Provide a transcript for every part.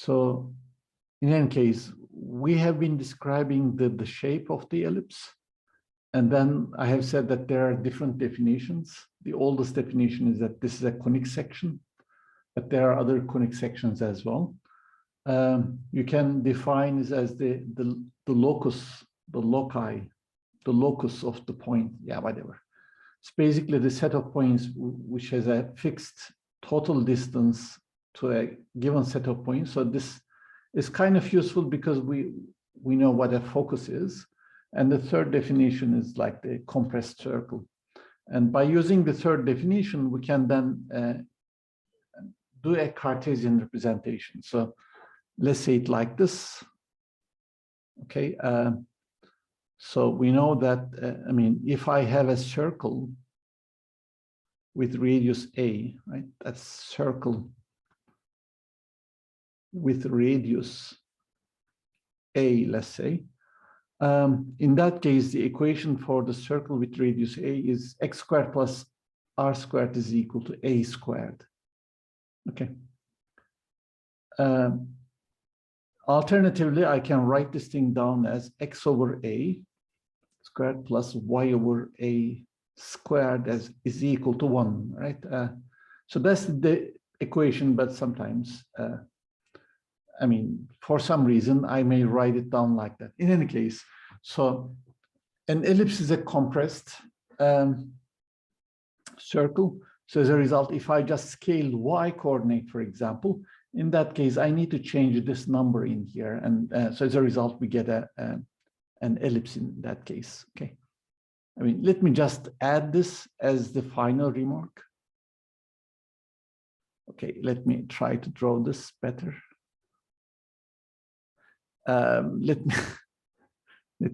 So in any case, we have been describing the shape of the ellipse. And then I have said that there are different definitions. The oldest definition is that this is a conic section, but there are other conic sections as well. You can define this as the locus, the loci, the locus of the point, yeah, whatever. It's basically the set of points which has a fixed total distance to a given set of points. So this is kind of useful because we know what a focus is. And the third definition is like the compressed circle. And by using the third definition, we can then do a Cartesian representation. So let's say it like this. Okay. So we know that, I mean, if I have a circle with radius A, right? That's circle with radius A, let's say. In that case, the equation for the circle with radius A is x squared plus r squared is equal to a squared. Okay. Alternatively, I can write this thing down as x over a squared plus y over a squared is equal to 1, right? So that's the equation, but sometimes, I mean, for some reason, I may write it down like that. In any case, so an ellipse is a compressed circle. So as a result, if I just scale y coordinate, for example, in that case, I need to change this number in here. And so as a result, we get an ellipse in that case, okay? I mean, let me just add this as the final remark. Okay, let me try to draw this better. Let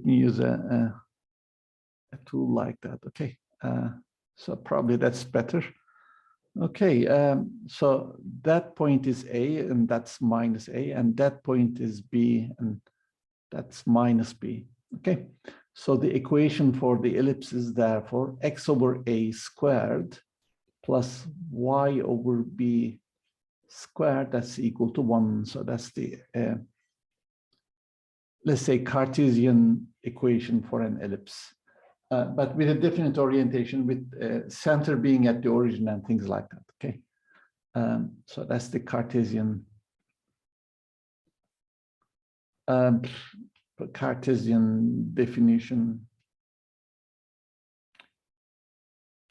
me use a tool like that. Okay, so probably that's better. Okay, so that point is A, and that's minus A, and that point is B, and that's minus B. Okay, so the equation for the ellipse is therefore x over A squared plus y over B squared, that's equal to 1. So that's the, let's say, Cartesian equation for an ellipse. But with a definite orientation, with center being at the origin and things like that, okay? So that's the Cartesian definition.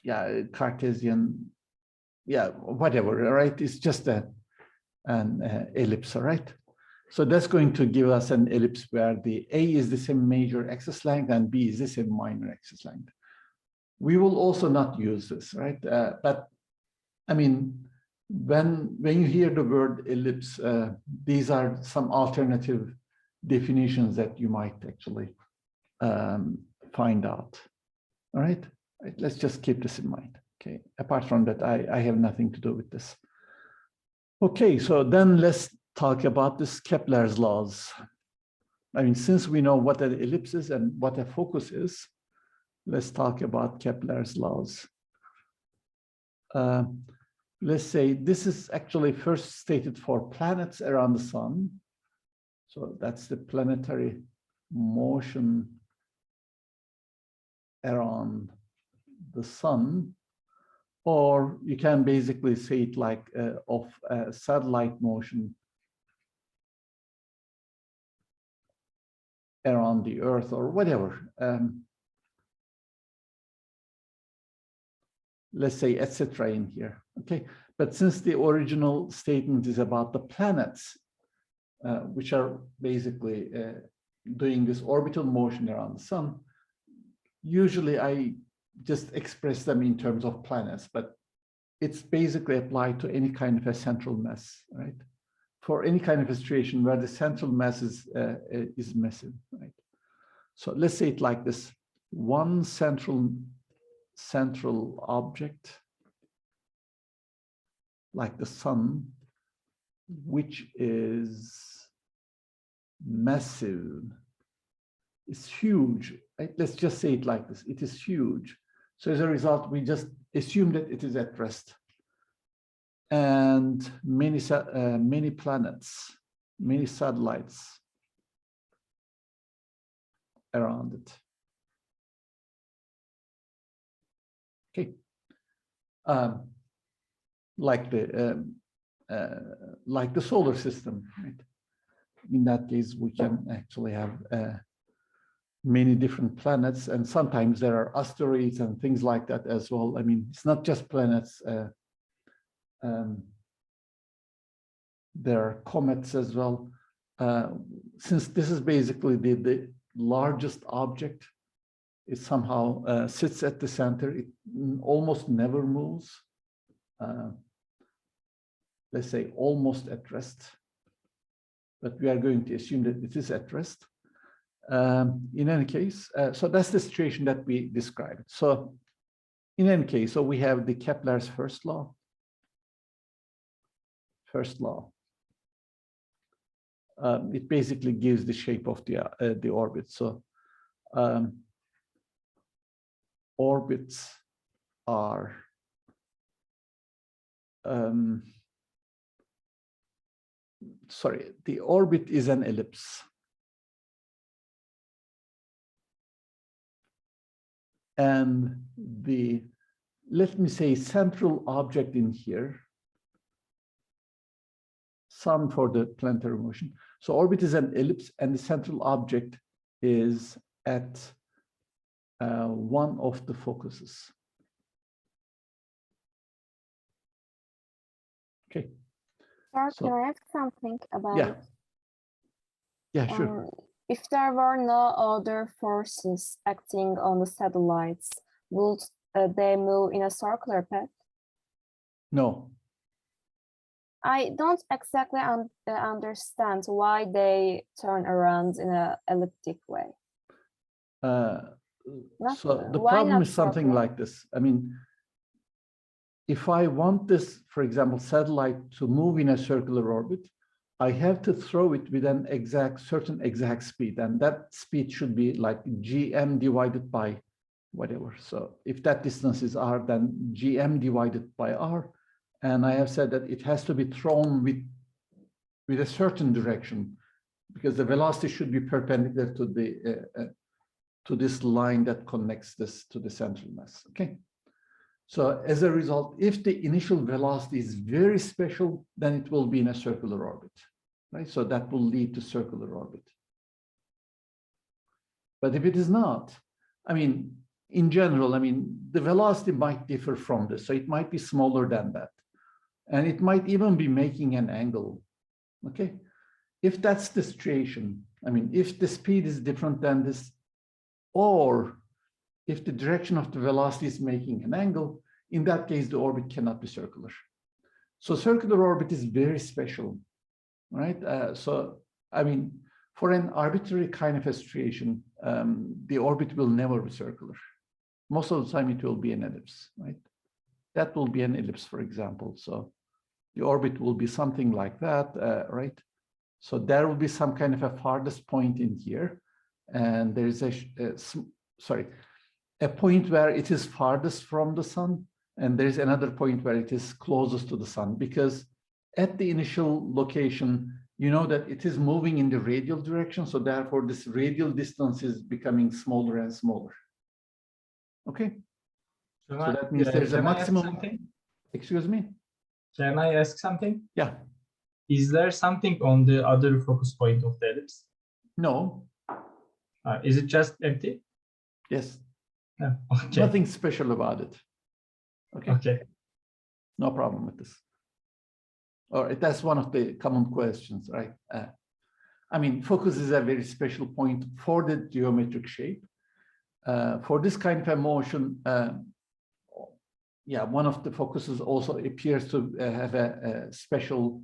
Yeah, Cartesian, yeah, whatever, right? It's just an ellipse, right? So that's going to give us an ellipse where the A is the same major axis length and B is the same minor axis length. We will also not use this, right? But I mean, when you hear the word ellipse, these are some alternative definitions that you might actually find out. All right, let's just keep this in mind. Okay, apart from that, I have nothing to do with this. Okay, so then let's talk about this Kepler's laws. I mean, since we know what an ellipse is and what a focus is, let's talk about Kepler's laws. Let's say this is actually first stated for planets around the sun. So that's the planetary motion around the sun. Or you can basically say it like of satellite motion around the Earth or whatever. Let's say etc. in here, okay? But since the original statement is about the planets, which are basically doing this orbital motion around the sun, usually I just express them in terms of planets, but it's basically applied to any kind of a central mass, right? For any kind of a situation where the central mass is massive, right? So let's say it like this: one central object, like the sun, which is massive, is huge, right? Let's just say it like this: it is huge. So as a result, we just assume that it is at rest. And many planets many satellites around it. Okay, like the solar system, right? In that case, we can actually have many different planets, and sometimes there are asteroids and things like that as well. I mean, it's not just planets. There are comets as well. Since this is basically the largest object, it somehow sits at the center. It almost never moves. Let's say almost at rest, but we are going to assume that it is at rest. In any case, so that's the situation that we described. So in any case, so we have the Kepler's first law. It basically gives the shape of the orbit. So orbits are the orbit is an ellipse. And the, let me say, central object in here, sum for the planetary motion. So orbit is an ellipse, and the central object is at one of the focuses. Okay. Sir, can I ask something about? Yeah. Yeah, sure. If there were no other forces acting on the satellites, would they move in a circular path? No. I don't exactly understand why they turn around in an elliptic way. So the problem is something like this. I mean, if I want this, for example, satellite to move in a circular orbit, I have to throw it with an certain exact speed, and that speed should be like gm divided by whatever. So if that distance is r, then gm divided by r, and I have said that it has to be thrown with a certain direction, because the velocity should be perpendicular to the to this line that connects this to the central mass. Okay. So as a result, if the initial velocity is very special, then it will be in a circular orbit, right? So that will lead to circular orbit. But if it is not, I mean, in general, I mean, the velocity might differ from this. So it might be smaller than that. And it might even be making an angle, okay? If that's the situation, I mean, if the speed is different than this, or if the direction of the velocity is making an angle, in that case, the orbit cannot be circular. So circular orbit is very special, right? So, I mean, for an arbitrary kind of a situation, the orbit will never be circular. Most of the time, it will be an ellipse, right? That will be an ellipse, for example. So the orbit will be something like that, right? So there will be some kind of a farthest point in here. And there is a point where it is farthest from the sun, and there's another point where it is closest to the sun, because at the initial location, you know that it is moving in the radial direction, so therefore this radial distance is becoming smaller and smaller. Okay, so that means there's a maximum. Excuse me? Can I ask something? Yeah. Is there something on the other focus point of the ellipse? No. Is it just empty? Yes. Yeah, okay. Nothing special about it. Okay. Okay. No problem with this. All right, that's one of the common questions, right? I mean, focus is a very special point for the geometric shape. For this kind of a motion, yeah, one of the focuses also appears to have a special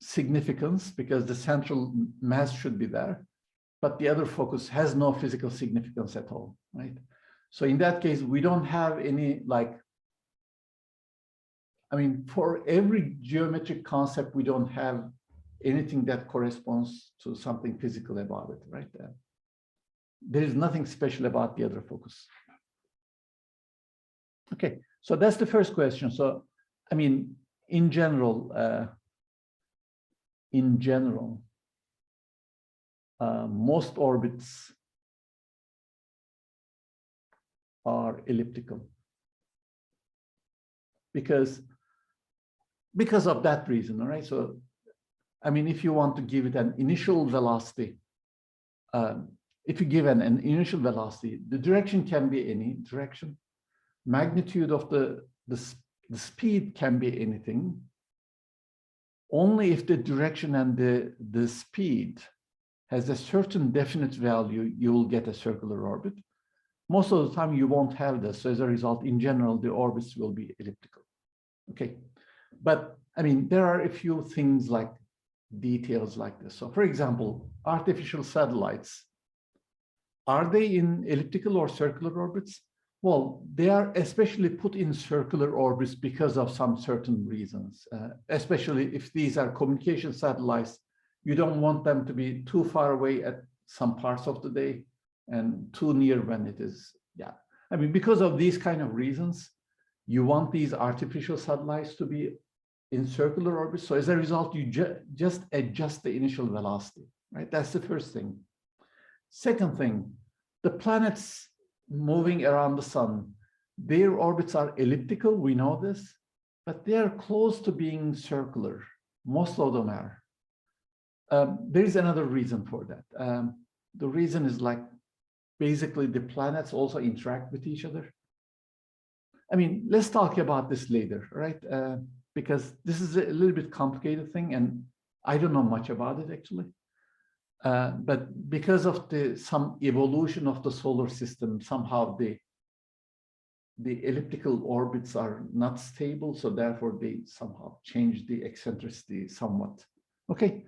significance, because the central mass should be there, but the other focus has no physical significance at all, right? So in that case, we don't have any, like, I mean, for every geometric concept, we don't have anything that corresponds to something physical about it, right? There is nothing special about the other focus. Okay, so that's the first question. So, I mean, in general, most orbits are elliptical because of that reason, all right? So, I mean, if you want to give it an initial velocity, if you give an initial velocity, the direction can be any direction. Magnitude of the speed can be anything. Only if the direction and the speed has a certain definite value, you will get a circular orbit. Most of the time, you won't have this. So as a result, in general, the orbits will be elliptical. Okay, but I mean, there are a few things like details like this. So for example, artificial satellites, are they in elliptical or circular orbits? Well, they are especially put in circular orbits because of some certain reasons, especially if these are communication satellites. You don't want them to be too far away at some parts of the day and too near when it is, yeah. I mean, because of these kind of reasons, you want these artificial satellites to be in circular orbits. So as a result, you just adjust the initial velocity, right? That's the first thing. Second thing, the planets moving around the sun, their orbits are elliptical, we know this, but they are close to being circular. Most of them are. There's another reason for that. The reason is like, basically the planets also interact with each other. I mean, let's talk about this later, right? Because this is a little bit complicated thing and I don't know much about it actually. But because of some evolution of the solar system, somehow the elliptical orbits are not stable, so therefore they somehow change the eccentricity somewhat. Okay,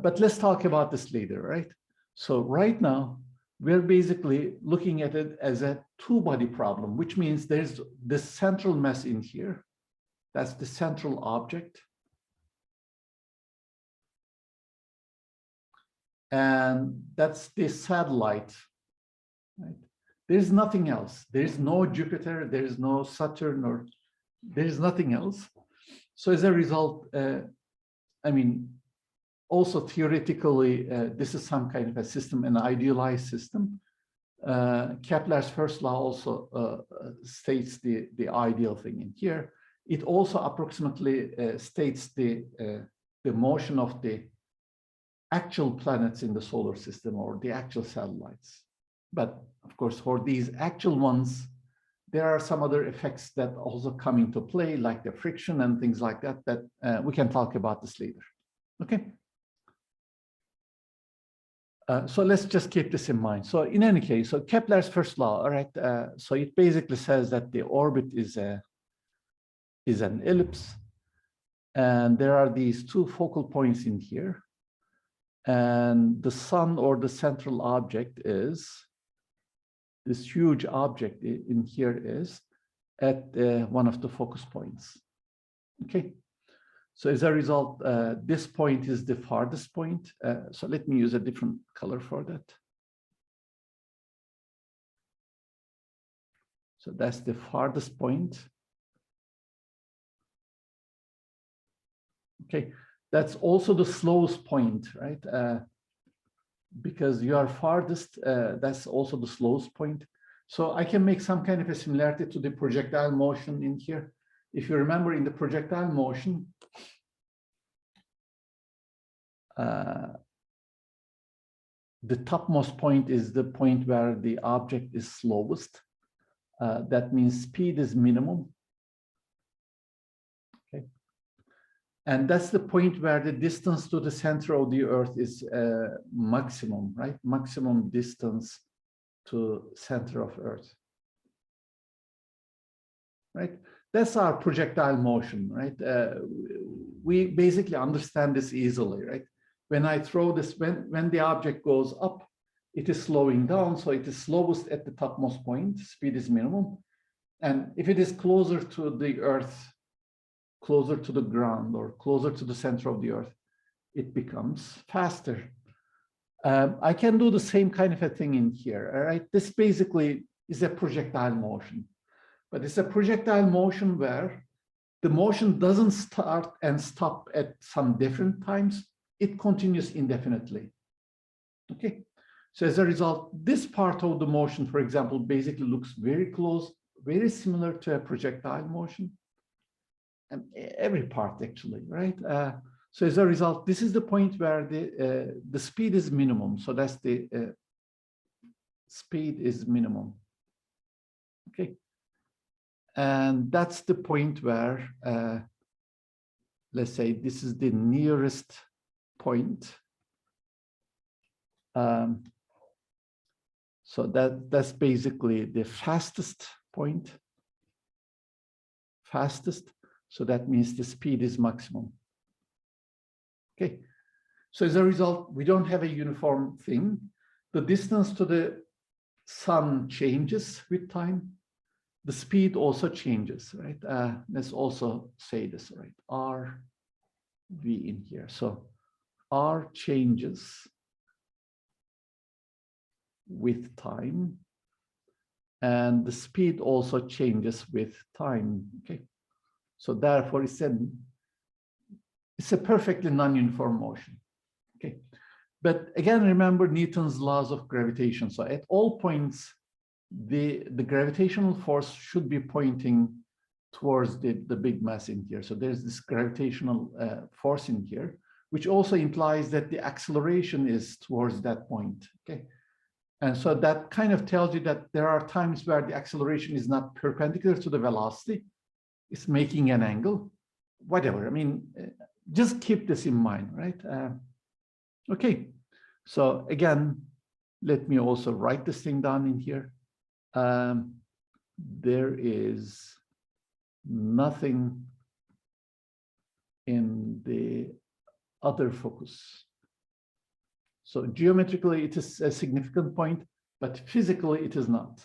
but let's talk about this later, right? So right now, we're basically looking at it as a two-body problem, which means there's the central mass in here. That's the central object. And that's the satellite, right? There's nothing else. There's no Jupiter, there's no Saturn, or there's nothing else. So as a result, I mean, also theoretically, this is some kind of a system, an idealized system. Kepler's first law also states the ideal thing in here. It also approximately states the motion of the actual planets in the solar system or the actual satellites. But of course, for these actual ones, there are some other effects that also come into play, like the friction and things like that, that we can talk about this later. Okay. So let's just keep this in mind. So in any case, so Kepler's first law, all right, so it basically says that the orbit is an ellipse, and there are these two focal points in here, and the sun or the central object is, this huge object in here is at one of the focus points, okay? So as a result, this point is the farthest point. So let me use a different color for that. So that's the farthest point. Okay, that's also the slowest point, right? Because you are farthest, that's also the slowest point. So I can make some kind of a similarity to the projectile motion in here. If you remember in the projectile motion, the topmost point is the point where the object is slowest. That means speed is minimum. Okay. And that's the point where the distance to the center of the Earth is maximum, right? Maximum distance to center of Earth. Right? That's our projectile motion, right? We basically understand this easily, right? When I throw this, when the object goes up, it is slowing down. So it is slowest at the topmost point, speed is minimum. And if it is closer to the Earth, closer to the ground, or closer to the center of the Earth, it becomes faster. I can do the same kind of a thing in here, all right? This basically is a projectile motion. But it's a projectile motion where the motion doesn't start and stop at some different times. It continues indefinitely. Okay, so as a result, this part of the motion, for example, basically looks very close, very similar to a projectile motion. And every part actually, right? So as a result, this is the point where the speed is minimum. So that's the speed is minimum. Okay, and that's the point where, let's say, this is the nearest point. So that's basically the fastest point. Fastest. So that means the speed is maximum. Okay. So as a result, we don't have a uniform thing. The distance to the sun changes with time. The speed also changes, right? Let's also say this, right? R, V in here. So R changes with time, and the speed also changes with time. Okay, so therefore it's a perfectly non-uniform motion. Okay, but again, remember Newton's laws of gravitation. So at all points, the gravitational force should be pointing towards the big mass in here. So there's this gravitational force in here, which also implies that the acceleration is towards that point. Okay. And so that kind of tells you that there are times where the acceleration is not perpendicular to the velocity. It's making an angle, whatever. I mean, just keep this in mind, right? Okay. So again, let me also write this thing down in here. There is nothing in the other focus. So geometrically, it is a significant point, but physically it is not.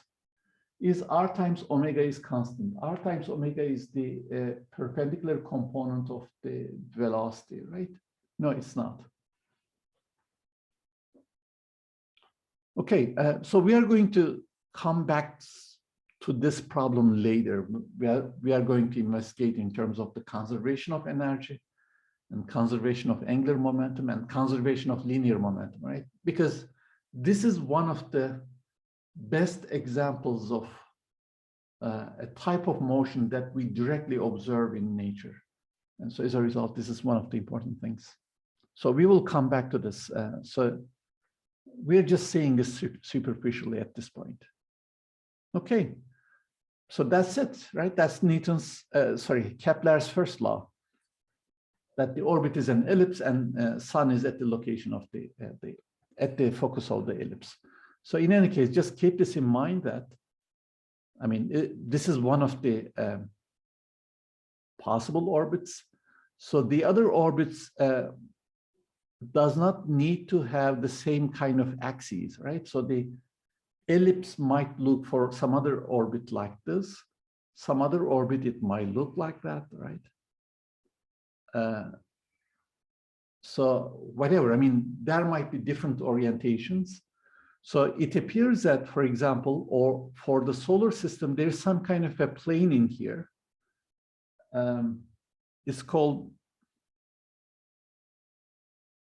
Is r times omega is constant. R times omega is the perpendicular component of the velocity, right? No, it's not. Okay, so we are going to come back to this problem later. We are going to investigate in terms of the conservation of energy and conservation of angular momentum and conservation of linear momentum, right? Because this is one of the best examples of a type of motion that we directly observe in nature. And so as a result, this is one of the important things. So we will come back to this. So we're just saying this superficially at this point. Okay, so that's it, right? That's Newton's, Kepler's first law, that the orbit is an ellipse and sun is at the location of at the focus of the ellipse. So in any case, just keep this in mind that, I mean, this is one of the possible orbits. So the other orbits does not need to have the same kind of axes, right? So the ellipse might look for some other orbit like this. Some other orbit, it might look like that, right? So whatever, I mean, there might be different orientations. So it appears that, for example, or for the solar system, there's some kind of a plane in here. It's called,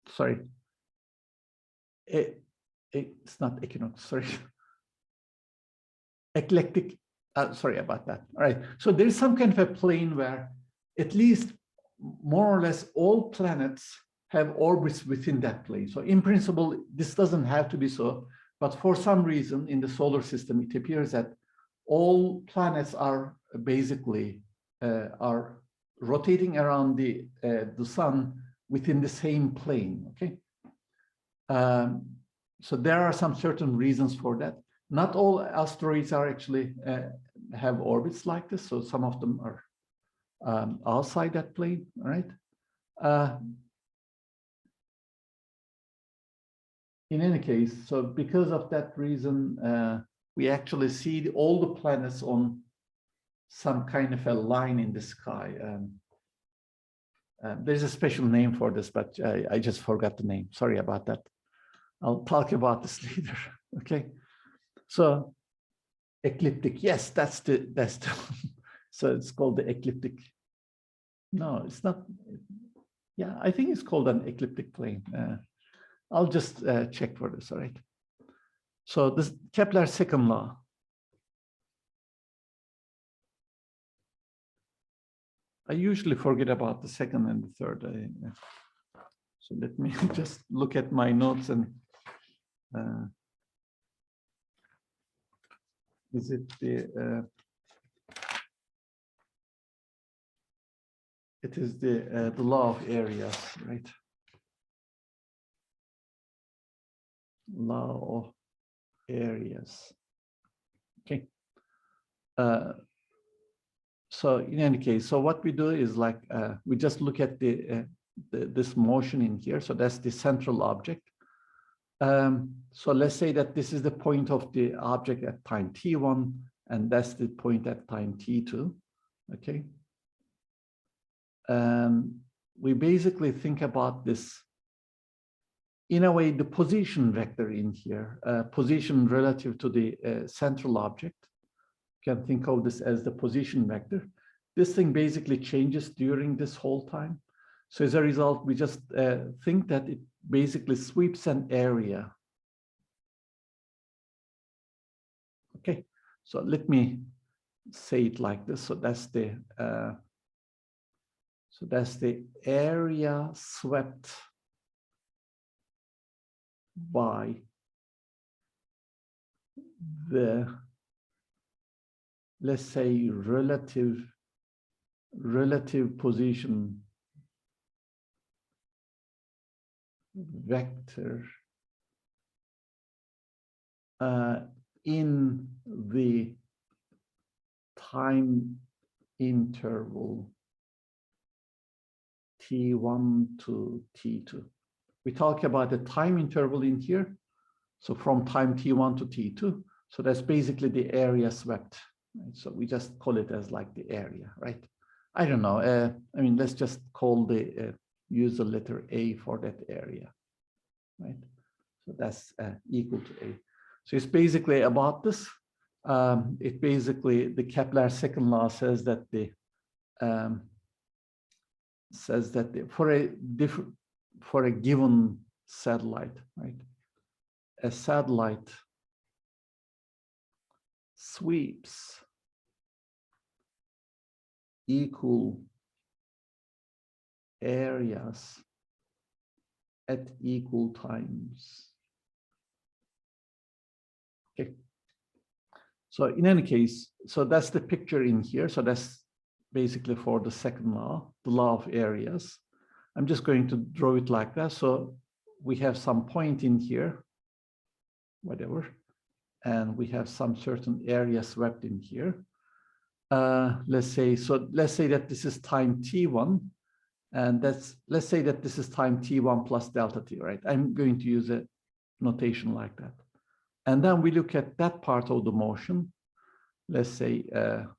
sorry, it's not equinox, sorry. Eclectic, sorry about that. All right, so there's some kind of a plane where at least more or less all planets have orbits within that plane. So in principle, this doesn't have to be so, but for some reason in the solar system, it appears that all planets are basically are rotating around the sun within the same plane, okay? So there are some certain reasons for that. Not all asteroids are actually have orbits like this, so some of them are outside that plane, all right? In any case, so because of that reason, we actually see all the planets on some kind of a line in the sky. There's a special name for this, but I just forgot the name. Sorry about that. I'll talk about this later. Okay. So ecliptic, yes, that's the so it's called the ecliptic. No, it's not. Yeah, I think it's called an ecliptic plane. I'll just check for this, all right? So this Kepler's second law. I usually forget about the second and the third. So let me just look at my notes and is it the it is the law of areas, right? Law of areas. Okay. So in any case, so what we do is like we just look at this motion in here. So that's the central object. So let's say that this is the point of the object at time t1, and that's the point at time t2. Okay. We basically think about this in a way, the position vector in here, position relative to the central object. You can think of this as the position vector. This thing basically changes during this whole time. So as a result, we just think that it basically sweeps an area. Okay, so let me say it like this. So that's the area swept by the, let's say, relative position vector in the time interval T1 to T2. We talk about the time interval in here. So from time T1 to T2. So that's basically the area swept. Right? So we just call it as like the area, right? I don't know. I mean, let's just call use the letter A for that area, right? So that's equal to A. So it's basically about this. It basically, the Kepler second law says that for a given satellite, right? A satellite sweeps equal areas at equal times. Okay. So in any case, so that's the picture in here. So that's basically for the second law, the law of areas. I'm just going to draw it like that. So we have some point in here, whatever, and we have some certain area swept in here. Let's say that this is time t1, and let's say that this is time t1 plus delta t, right? I'm going to use a notation like that. And then we look at that part of the motion. Let's say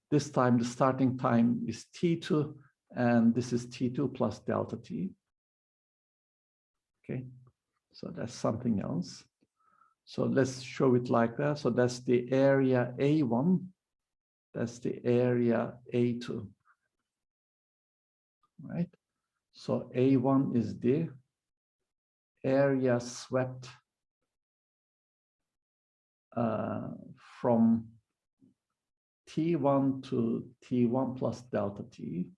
this time the starting time is t2, and this is t2 plus delta t. Okay, so that's something else. So let's show it like that. So that's the area A1. That's the area A2. Right? So A1 is the area swept from T1 to T1 plus delta T.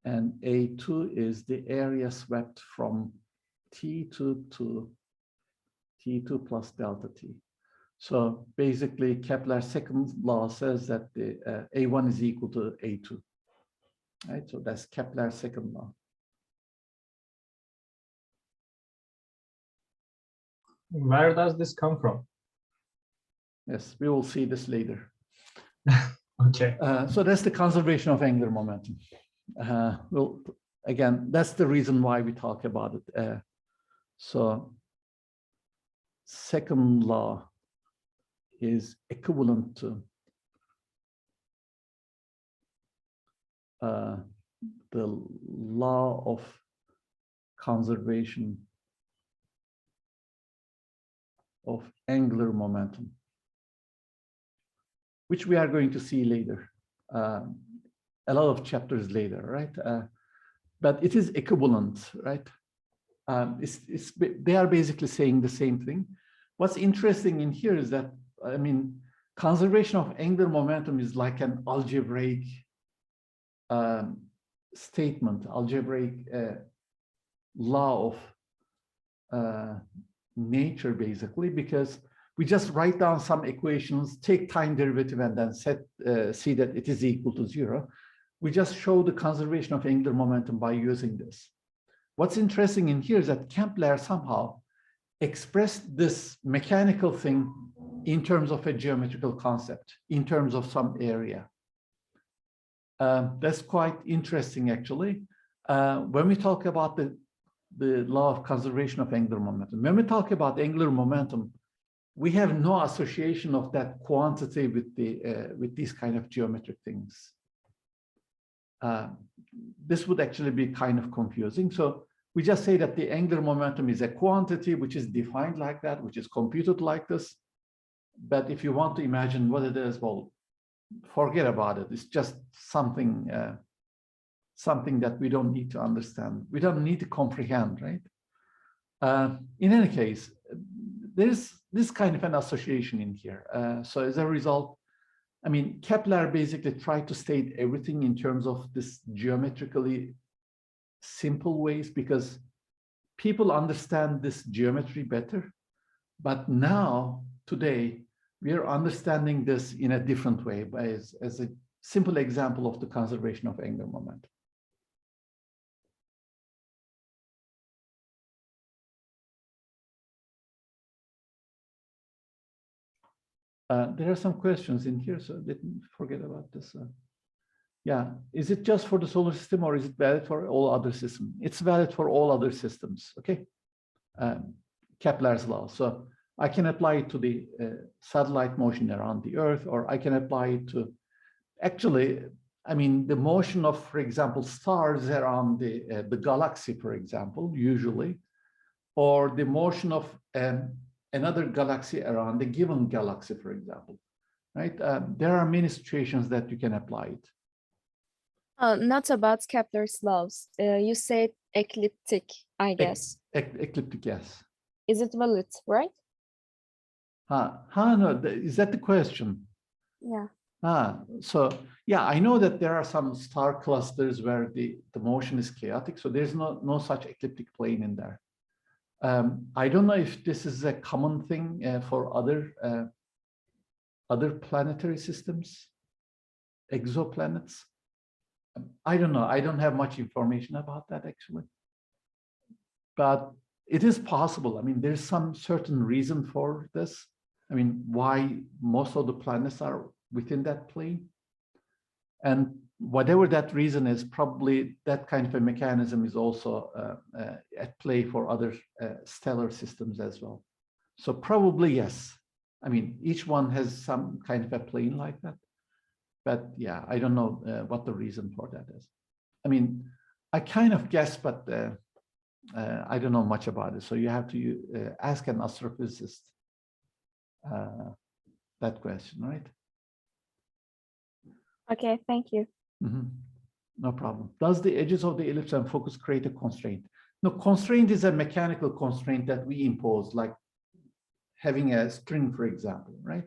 And A2 is the area swept from T2 to T2 plus delta T. So basically, Kepler's second law says that the A1 is equal to A2. Right? So that's Kepler's second law. Where does this come from? Yes, we will see this later. Okay. So that's the conservation of angular momentum. Well, again, that's the reason why we talk about it. So second law is equivalent to the law of conservation of angular momentum, which we are going to see later, a lot of chapters later, right? But it is equivalent, right? They are basically saying the same thing. What's interesting in here is that, I mean, conservation of angular momentum is like an algebraic statement, algebraic law of nature, basically, because we just write down some equations, take time derivative, and then see that it is equal to 0. We just show the conservation of angular momentum by using this. What's interesting in here is that Kepler somehow expressed this mechanical thing in terms of a geometrical concept, in terms of some area. That's quite interesting, actually. When we talk about the law of conservation of angular momentum, when we talk about angular momentum, we have no association of that quantity with these kind of geometric things. This would actually be kind of confusing. So we just say that the angular momentum is a quantity which is defined like that, which is computed like this. But if you want to imagine what it is, well, forget about it. It's just something, something that we don't need to understand. We don't need to comprehend, right? In any case, there's this kind of an association in here. So as a result, I mean, Kepler basically tried to state everything in terms of this geometrically simple ways because people understand this geometry better. But now, today, we are understanding this in a different way as a simple example of the conservation of angular momentum. There are some questions in here, so didn't forget about this. Yeah, is it just for the solar system or is it valid for all other systems? It's valid for all other systems, okay? Kepler's law. So I can apply it to the satellite motion around the Earth, or I can apply it to, actually, I mean, the motion of, for example, stars around the galaxy, for example, usually, or the motion of another galaxy around a given galaxy, for example, right? There are many situations that you can apply it. Not about Kepler's laws. You said ecliptic, I guess. Ecliptic, yes. Is it valid, right? No, is that the question? Yeah. So yeah, I know that there are some star clusters where the motion is chaotic, so there's no such ecliptic plane in there. I don't know if this is a common thing for other planetary systems, exoplanets. I don't know. I don't have much information about that, actually. But it is possible. I mean, there's some certain reason for this. I mean, why most of the planets are within that plane. And whatever that reason is, probably that kind of a mechanism is also at play for other stellar systems as well. So probably yes. I mean, each one has some kind of a plane like that. But yeah, I don't know what the reason for that is. I mean, I kind of guess, but I don't know much about it. So you have to ask an astrophysicist that question, right? Okay, thank you. Mm-hmm. No problem. Does the edges of the ellipse and focus create a constraint? No, constraint is a mechanical constraint that we impose, like having a string, for example, right?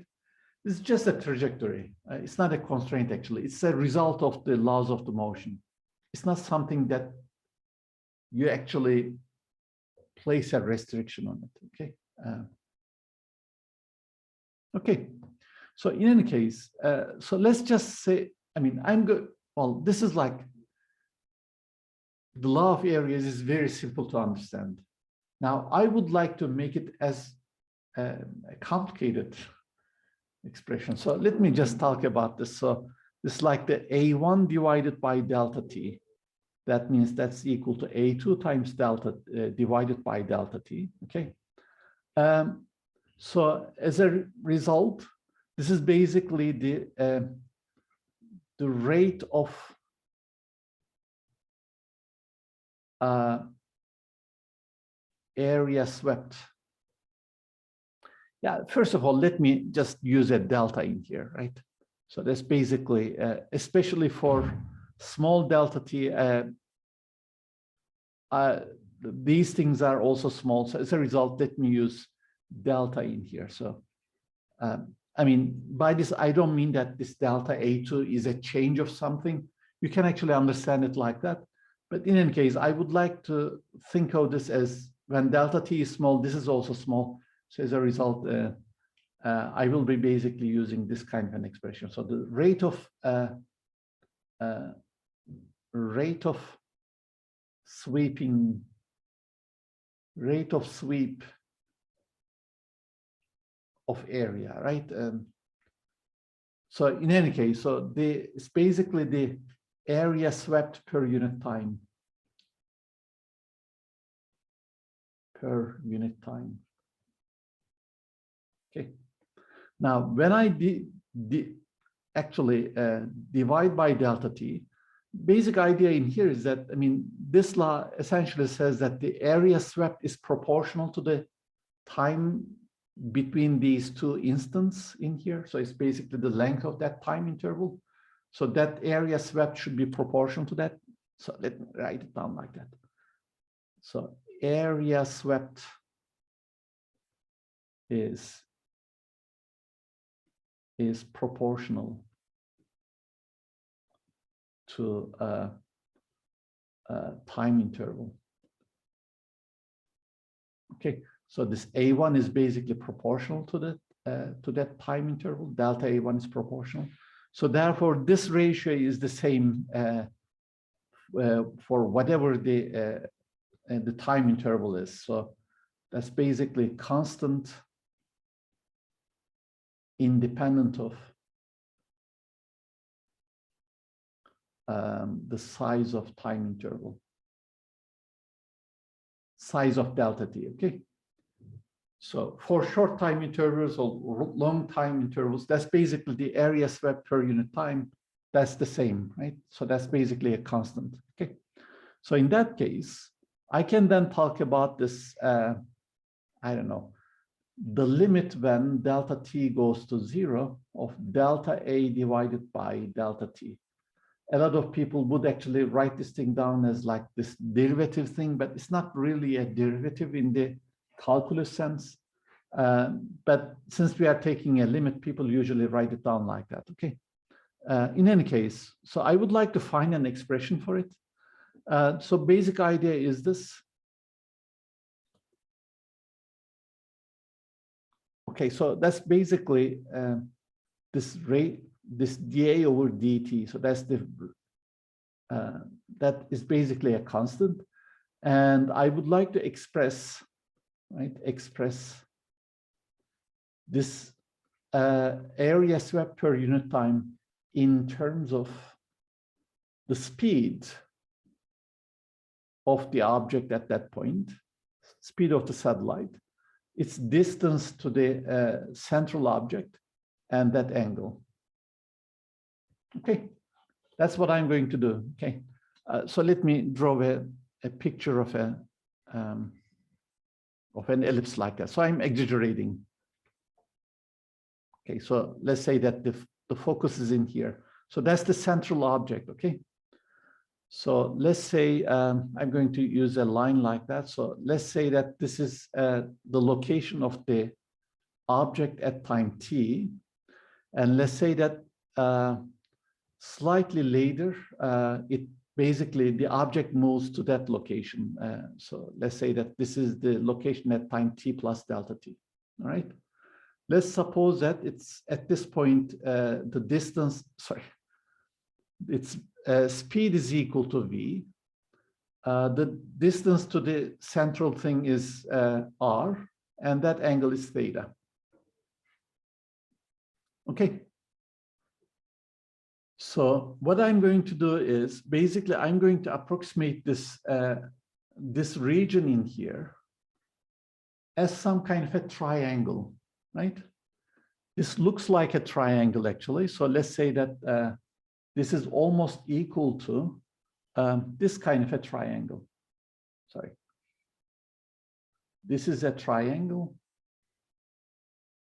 It's just a trajectory. It's not a constraint, actually. It's a result of the laws of the motion. It's not something that you actually place a restriction on it, okay? Okay, so in any case, so let's just say, I mean, I'm good. Well, this is like, the law of areas is very simple to understand. Now, I would like to make it as a complicated expression. So let me just talk about this. So it's like the A1 divided by delta T. That means that's equal to A2 times delta divided by delta T, okay? So as a result, this is basically the rate of area swept. Yeah, first of all, let me just use a delta in here, right? So that's basically, especially for small delta T, these things are also small. So as a result, let me use delta in here. So, I mean, by this, I don't mean that this delta A2 is a change of something. You can actually understand it like that. But in any case, I would like to think of this as when delta T is small, this is also small. So as a result, I will be basically using this kind of an expression. So the rate of sweep of area, right? So in any case, so it's basically the area swept per unit time. Okay. Now, when I actually divide by delta T, basic idea in here is that, I mean, this law essentially says that the area swept is proportional to the time between these two instants in here. So it's basically the length of that time interval. So that area swept should be proportional to that. So let me write it down like that. So area swept is proportional to time interval. Okay, so this A1 is basically proportional to that time interval. Delta A1 is proportional. So therefore, this ratio is the same for whatever the time interval is. So that's basically constant independent of the size of time interval, size of delta T, okay? So for short time intervals or long time intervals, that's basically the area swept per unit time. That's the same, right? So that's basically a constant, okay? So in that case, I can then talk about this, I don't know, the limit when delta T goes to 0 of delta A divided by delta T. A lot of people would actually write this thing down as like this derivative thing, but it's not really a derivative in the calculus sense. But since we are taking a limit, people usually write it down like that, okay? In any case, so I would like to find an expression for it. So basic idea is this. Okay, so that's basically this rate, this dA over dt. So that's the that is basically a constant, and I would like to express, right? Express this area swept per unit time in terms of the speed of the object at that point, speed of the satellite, its distance to the central object, and that angle. Okay, that's what I'm going to do. Okay, so let me draw a picture of an ellipse like that. So I'm exaggerating. Okay, so let's say that the focus is in here. So that's the central object. Okay, so let's say I'm going to use a line like that. So let's say that this is the location of the object at time t, and let's say that slightly later, it basically the object moves to that location. So let's say that this is the location at time t plus delta t. All right. Let's suppose that it's at this point the distance. Sorry, its speed is equal to v. The distance to the central thing is r, and that angle is theta. Okay. So what I'm going to do is basically I'm going to approximate this this region in here as some kind of a triangle, right? This looks like a triangle actually. So let's say that this is almost equal to this kind of a triangle. Sorry. This is a triangle,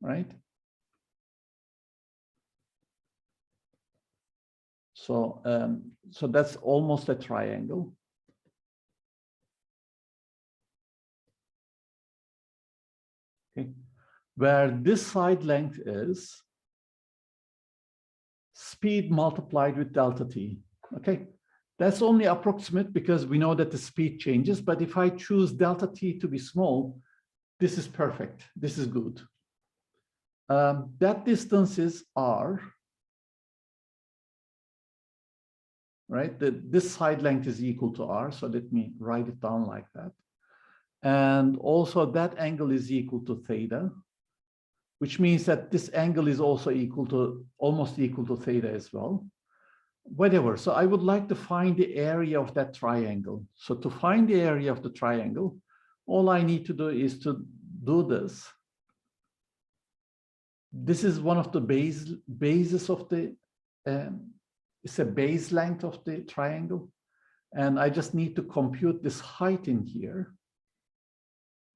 right? So, so that's almost a triangle. okay, where this side length is speed multiplied with delta t, okay? That's only approximate because we know that the speed changes, but if I choose delta t to be small, this is perfect, this is good. That distance is r, right? This side length is equal to r, so let me write it down like that. And also that angle is equal to theta, which means that this angle is also equal to, almost equal to theta as well. Whatever, so I would like to find the area of that triangle. So to find the area of the triangle, all I need to do is to do this. This is one of the bases of the, it's a base length of the triangle. And I just need to compute this height in here.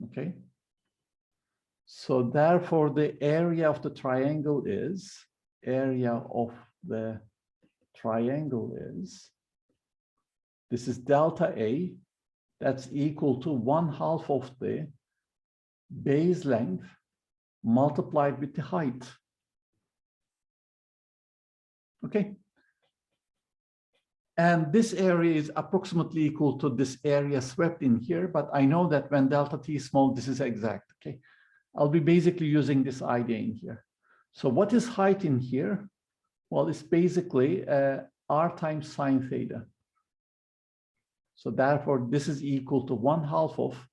Okay. So therefore, the area of the triangle is, this is delta A, that's equal to 1/2 of the base length multiplied with the height. Okay. And this area is approximately equal to this area swept in here, but I know that when delta t is small, this is exact, okay? I'll be basically using this idea in here. So what is height in here? Well, it's basically r times sine theta. So therefore, this is equal to 1/2 of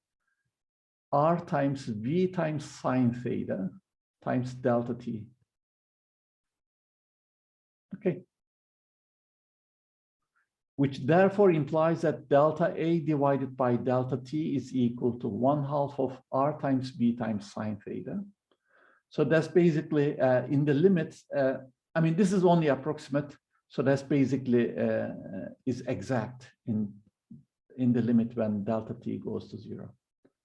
r times v times sine theta times delta t. Okay. Which therefore implies that delta A divided by delta T is equal to 1/2 of R times B times sine theta. So that's basically in the limits, I mean, this is only approximate. So that's basically is exact in the limit when delta T goes to 0.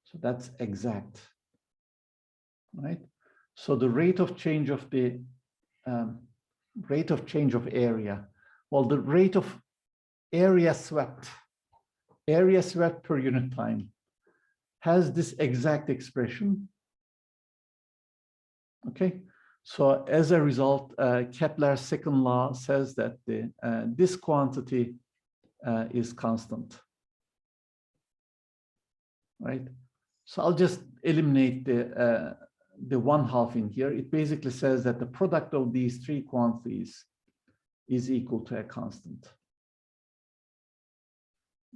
So that's exact, right? So the rate of change of the area, well, the rate of area swept per unit time has this exact expression. Okay, so as a result, Kepler's second law says that this quantity is constant, right? So I'll just eliminate the 1/2 in here. It basically says that the product of these three quantities is equal to a constant.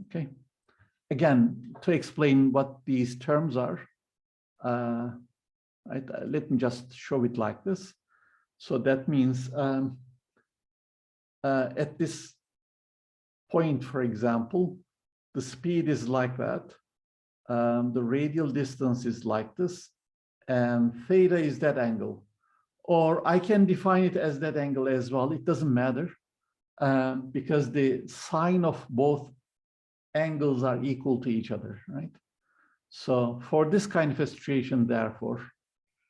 Okay, again, to explain what these terms are, right, let me just show it like this. So that means at this point, for example, the speed is like that, the radial distance is like this, and theta is that angle. Or I can define it as that angle as well, it doesn't matter, because the sine of both angles are equal to each other, right? So for this kind of a situation, therefore,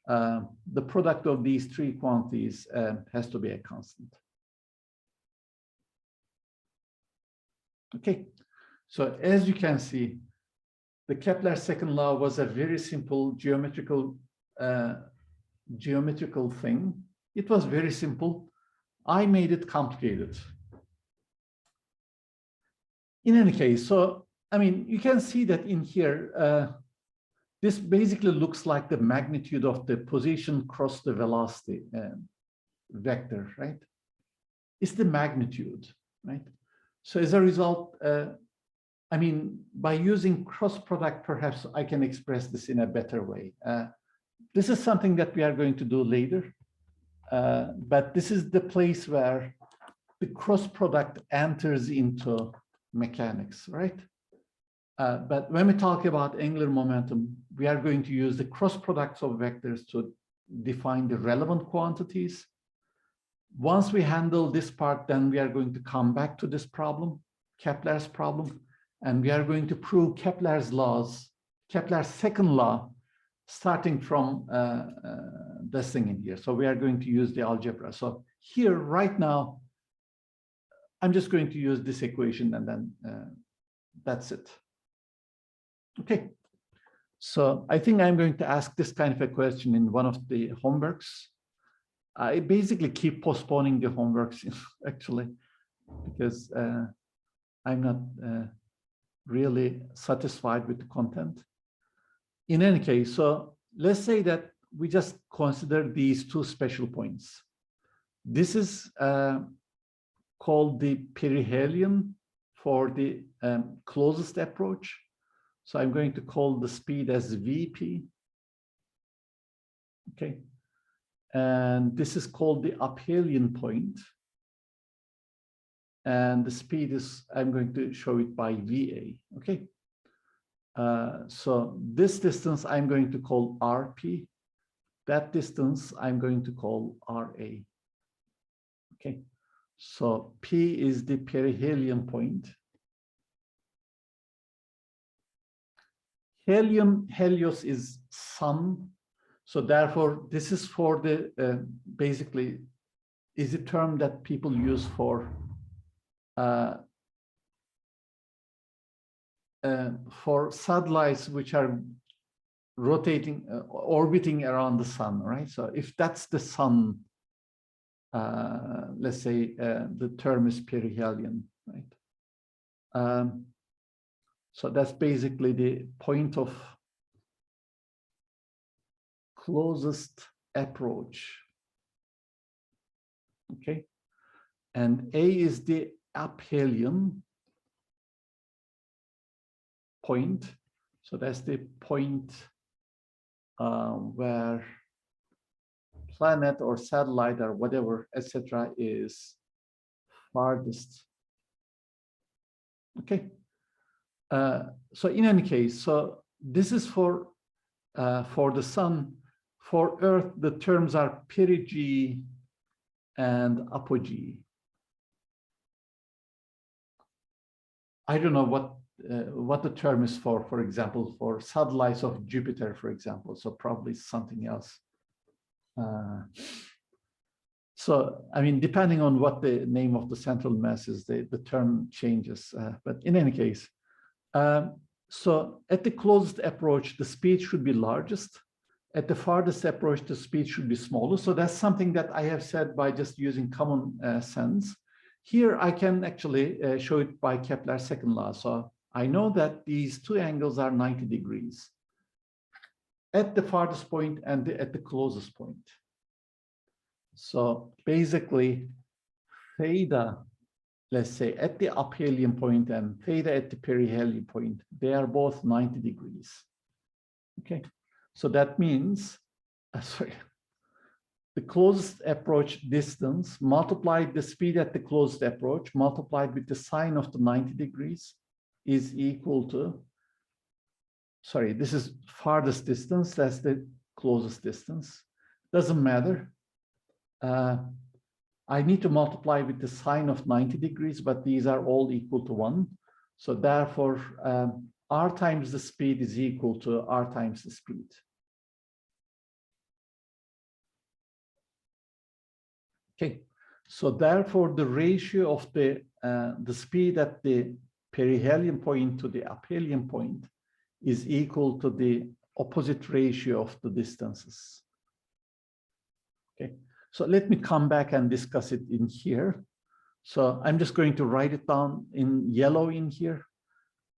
the product of these three quantities has to be a constant. Okay, so as you can see, the Kepler's second law was a very simple geometrical thing. It was very simple. I made it complicated. In any case, so, I mean, you can see that in here, this basically looks like the magnitude of the position cross the velocity vector, right? It's the magnitude, right? So as a result, I mean, by using cross product, perhaps I can express this in a better way. This is something that we are going to do later, but this is the place where the cross product enters into mechanics, right? But when we talk about angular momentum, we are going to use the cross products of vectors to define the relevant quantities. Once we handle this part, then we are going to come back to this problem, Kepler's problem, and we are going to prove Kepler's laws, Kepler's second law, starting from this thing in here. So we are going to use the algebra. So here, right now, I'm just going to use this equation and then that's it. Okay, So I think I'm going to ask this kind of a question in one of the homeworks. I basically keep postponing the homeworks actually, because I'm not really satisfied with the content. In any case, so let's say that we just consider these two special points. This is called the perihelion for the closest approach. So I'm going to call the speed as VP. Okay. And this is called the aphelion point. And the speed is, I'm going to show it by VA. Okay. So this distance I'm going to call RP. That distance I'm going to call RA. Okay. So P is the perihelion point. Helios is sun. So therefore, this is for the, basically, is a term that people use for satellites which are rotating, orbiting around the sun, right? So if that's the sun, let's say the term is perihelion, right? So that's basically the point of closest approach. Okay. And A is the aphelion point. So that's the point where planet or satellite or whatever, etc., is farthest. Okay. So in any case, so this is for the sun. For Earth, the terms are perigee and apogee. I don't know what the term is for example, for satellites of Jupiter, for example. So probably something else. So, I mean, depending on what the name of the central mass is, the term changes. But in any case, so at the closest approach, the speed should be largest. At the farthest approach, the speed should be smaller. So that's something that I have said by just using common sense. Here, I can actually show it by Kepler's second law. So I know that these two angles are 90 degrees at the farthest point and at the closest point. So basically, theta, let's say at the aphelion point and theta at the perihelion point, they are both 90 degrees. Okay, so that means, the closest approach distance multiplied the speed at the closest approach multiplied with the sine of the 90 degrees is equal to, sorry, this is farthest distance, that's the closest distance. Doesn't matter. I need to multiply with the sine of 90 degrees, but these are all equal to 1. So therefore, r times the speed is equal to r times the speed. Okay, so therefore the ratio of the speed at the perihelion point to the aphelion point is equal to the opposite ratio of the distances. Okay, so let me come back and discuss it in here. So I'm just going to write it down in yellow in here.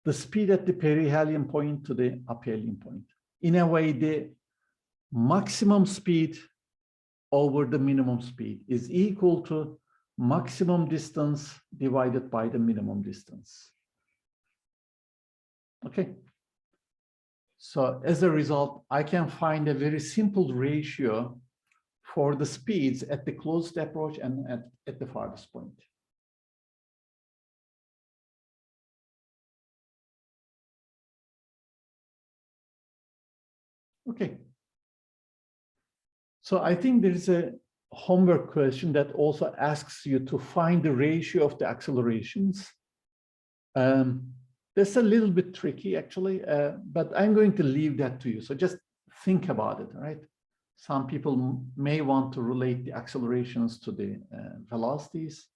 The speed at the perihelion point to the aphelion point. In a way, the maximum speed over the minimum speed is equal to maximum distance divided by the minimum distance. Okay. So as a result, I can find a very simple ratio for the speeds at the closest approach and at the farthest point. Okay. So I think there is a homework question that also asks you to find the ratio of the accelerations. That's a little bit tricky, actually, but I'm going to leave that to you. So just think about it, right? Some people may want to relate the accelerations to the velocities,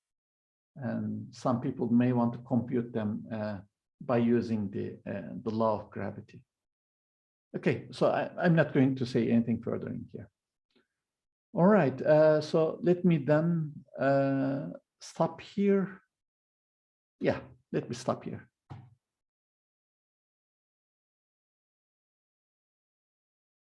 and some people may want to compute them by using the law of gravity. Okay, so I'm not going to say anything further in here. All right, so let me then stop here. Yeah, let me stop here.